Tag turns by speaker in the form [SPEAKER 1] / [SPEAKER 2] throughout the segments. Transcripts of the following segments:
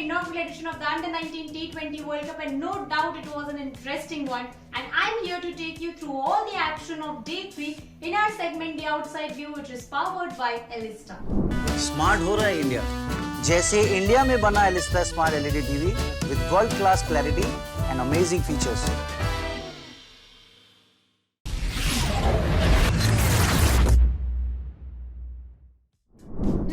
[SPEAKER 1] inaugural edition of the Under-19 T20 World Cup, and no doubt it was an interesting one. And I'm here to take you through all the action of Day 3 in our segment The Outside View, which is powered by Elista.
[SPEAKER 2] Smart हो रहा है India, जैसे India में बना Elista smart LED TV with world class clarity and amazing features.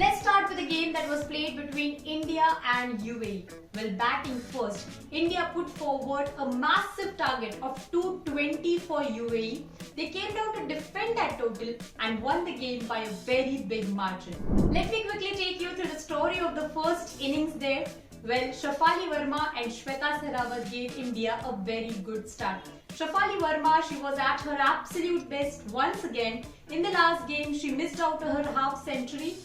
[SPEAKER 1] Let's start with a game that was played between India and UAE. Well, batting first, India put forward a massive target of 220 for UAE. They came down to defend that total and won the game by a very big margin. Let me quickly take you through the story of the first innings there. Well, Shafali Verma and Shweta Sehrawat gave India a very good start. Shafali Verma, she was at her absolute best once again. In the last game, she missed out her half century.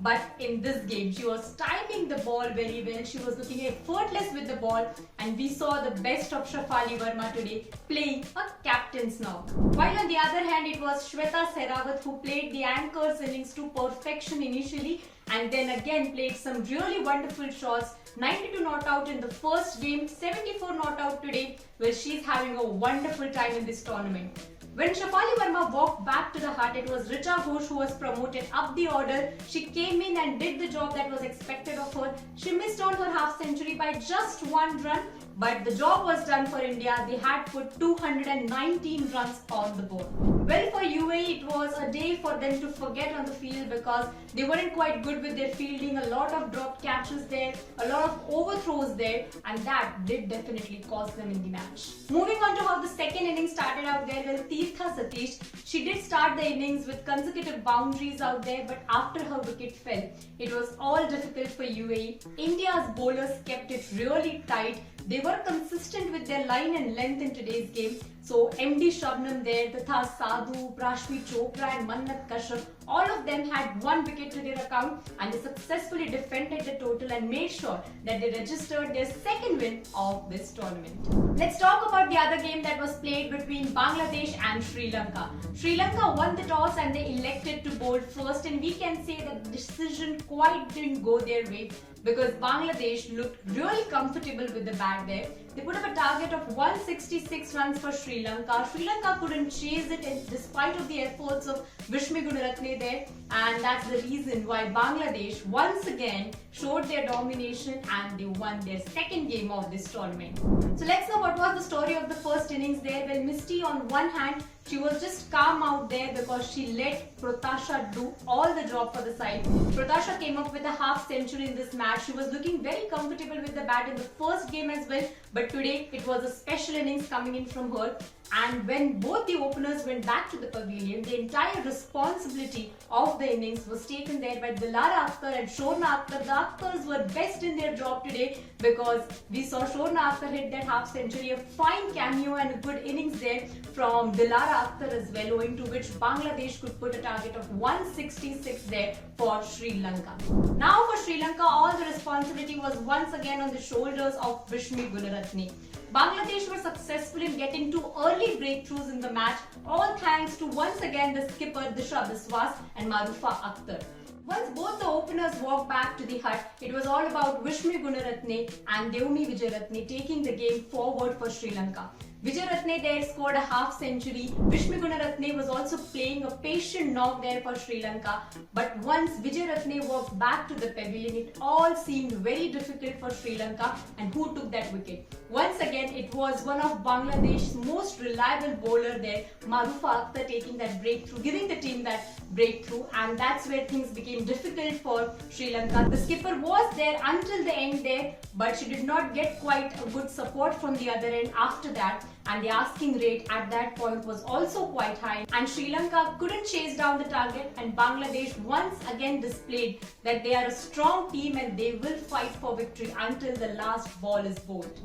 [SPEAKER 1] But in this game, she was timing the ball very well. She was looking effortless with the ball, and we saw the best of Shafali Verma today playing a captain's knock. While on the other hand, it was Shweta Sehrawat who played the anchor's innings to perfection initially, and then again played some really wonderful shots. 92 not out in the first game, 74 not out today. Well, she's having a wonderful time in this tournament. When Shafali Verma walked back to the hut, it was Richa Ghosh who was promoted up the order. She came in and did the job that was expected of her. She missed on her half century by just one run, but the job was done for India. They had put 219 runs on the board. Well, for UAE, it was a day for them to forget on the field because they weren't quite good with their fielding. A lot of dropped catches there, a lot of overthrows there, and that did definitely cost them in the match. Moving on to how the second innings started out there, well, Satish, she did start the innings with consecutive boundaries out there, but after her wicket fell, it was all difficult for UAE. India's bowlers kept it really tight. They were consistent with their line and length in today's game. So MD Shabnam there, Tatha Sadhu, Prashvi Chopra and Mannat Kashyap, all of them had one wicket to their account, and they successfully defended the total and made sure that they registered their second win of this tournament. Let's talk about the other game that was played between Bangladesh and Sri Lanka. Sri Lanka won the toss and they elected to bowl first, and we can say that the decision quite didn't go their way because Bangladesh looked really comfortable with the bat there. They put up a target of 166 runs for Sri Lanka. Sri Lanka couldn't chase it despite of the efforts of Vishmi Gunaratne there, and that's the reason why Bangladesh once again showed their domination and they won their second game of this tournament. So let's know what was the story of the first innings there. Well, Misty on one hand, she was just calm out there because she let Protasha do all the job for the side. Protasha came up with a half century in this match. She was looking very comfortable with the bat in the first game as well, but today it was a special innings coming in from her. And when both the openers went back to the pavilion, the entire responsibility of the innings was taken there by Dilara Akhtar and Shorna Akhtar. The Akhtars were best in their job today because we saw Shorna Akhtar hit that half century, a fine cameo and a good innings there from Dilara Akhtar as well, owing to which Bangladesh could put a target of 166 there for Sri Lanka. Now for Sri Lanka, all the responsibility was once again on the shoulders of Vishmi Gunaratne. Bangladesh were successful in getting two early breakthroughs in the match, all thanks to once again the skipper Disha Biswas and Marufa Akhtar. Once both the openers walked back to the hut, it was all about Vishmi Gunaratne and Devumi Vijayaratne taking the game forward for Sri Lanka. Vijayaratne there scored a half century. Vishmi Gunaratne was also playing a patient knock there for Sri Lanka. But once Vijayaratne walked back to the pavilion, it all seemed very difficult for Sri Lanka. And who took that wicket? Once again, it was one of Bangladesh's most reliable bowler there, Marufa Akhtar, taking that breakthrough, giving the team that breakthrough, and that's where things became difficult for Sri Lanka. The skipper was there until the end there, but she did not get quite a good support from the other end after that, and the asking rate at that point was also quite high, and Sri Lanka couldn't chase down the target, and Bangladesh once again displayed that they are a strong team and they will fight for victory until the last ball is bowled.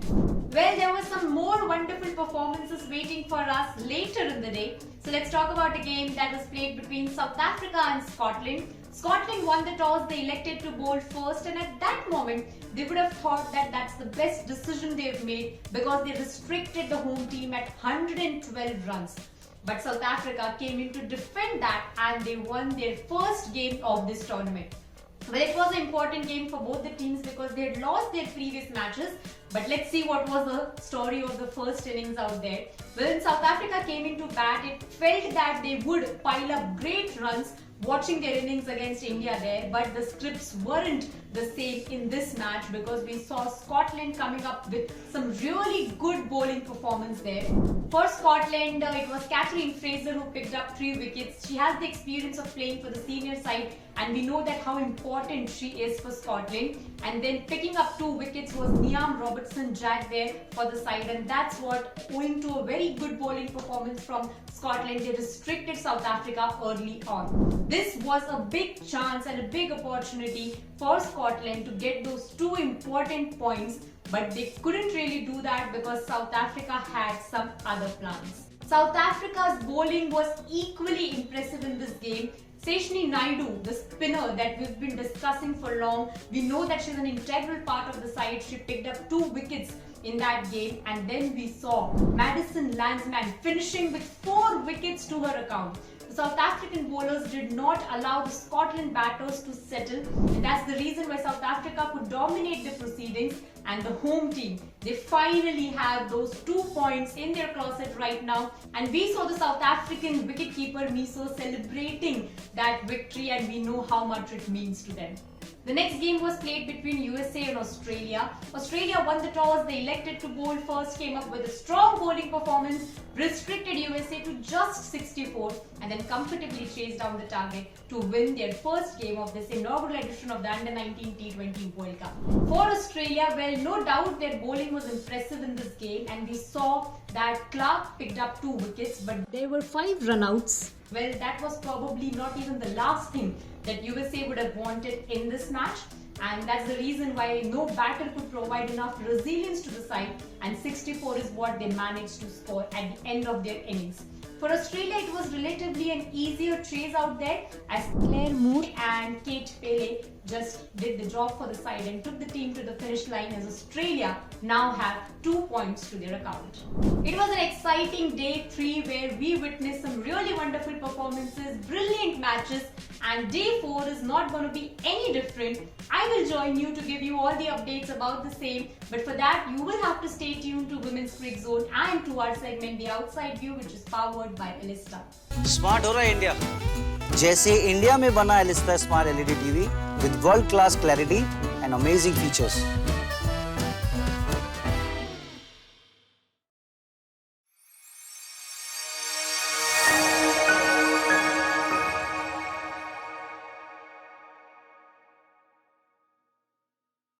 [SPEAKER 1] Well, there were some more wonderful performances waiting for us later in the day. So let's talk about a game that was played between South Africa and Scotland. Scotland won the toss, they elected to bowl first, and at that moment they would have thought that that's the best decision they've made because they restricted the home team at 112 runs. But South Africa came in to defend that and they won their first game of this tournament. Well, it was an important game for both the teams because they had lost their previous matches. But let's see what was the story of the first innings out there. Well, when South Africa came into bat, it felt that they would pile up great runs watching their innings against India there, but the scripts weren't the same in this match because we saw Scotland coming up with some really good bowling performance there. For Scotland, it was Catherine Fraser who picked up 3 wickets. She has the experience of playing for the senior side and we know that how important she is for Scotland. And then picking up 2 wickets was Niam Robertson-Jack there for the side, and that's what, owing to a very good bowling performance from Scotland, they restricted South Africa early on. This was a big chance and a big opportunity for Scotland to get those 2 important points, but they couldn't really do that because South Africa had some other plans. South Africa's bowling was equally impressive in this game. Seshni Naidu, the spinner that we've been discussing for long, we know that she's an integral part of the side. She picked up 2 wickets in that game, and then we saw Madison Landsman finishing with 4 wickets to her account. The South African bowlers did not allow the Scotland batters to settle, and that's the reason why South Africa could dominate the proceedings. And the home team, they finally have those 2 points in their closet right now, and we saw the South African wicketkeeper Miso celebrating that victory, and we know how much it means to them. The next game was played between USA and Australia. Australia won the toss, they elected to bowl first, came up with a strong bowling performance, restricted USA to just 64 and then comfortably chased down the target to win their first game of this inaugural edition of the Under-19 T20 World Cup. For Australia, well, no doubt their bowling was impressive in this game, and we saw that Clark picked up 2 wickets, but there were 5 runouts. Well, that was probably not even the last thing that USA would have wanted in this match, and that's the reason why no batter could provide enough resilience to the side, and 64 is what they managed to score at the end of their innings. For Australia, it was relatively an easier chase out there as Claire Moore and Kate Pele just did the job for the side and took the team to the finish line, as Australia now have 2 points to their account. It was an exciting day 3 where we witnessed some really wonderful performances, brilliant matches, and day 4 is not going to be any different. I will join you to give you all the updates about the same, but for that you will have to stay tuned to Women's Cricket Zone and to our segment The Outside View, which is powered by Elista.
[SPEAKER 2] Smart हो रहा है India, जैसे India में बना Elista smart LED TV with world class clarity and amazing features.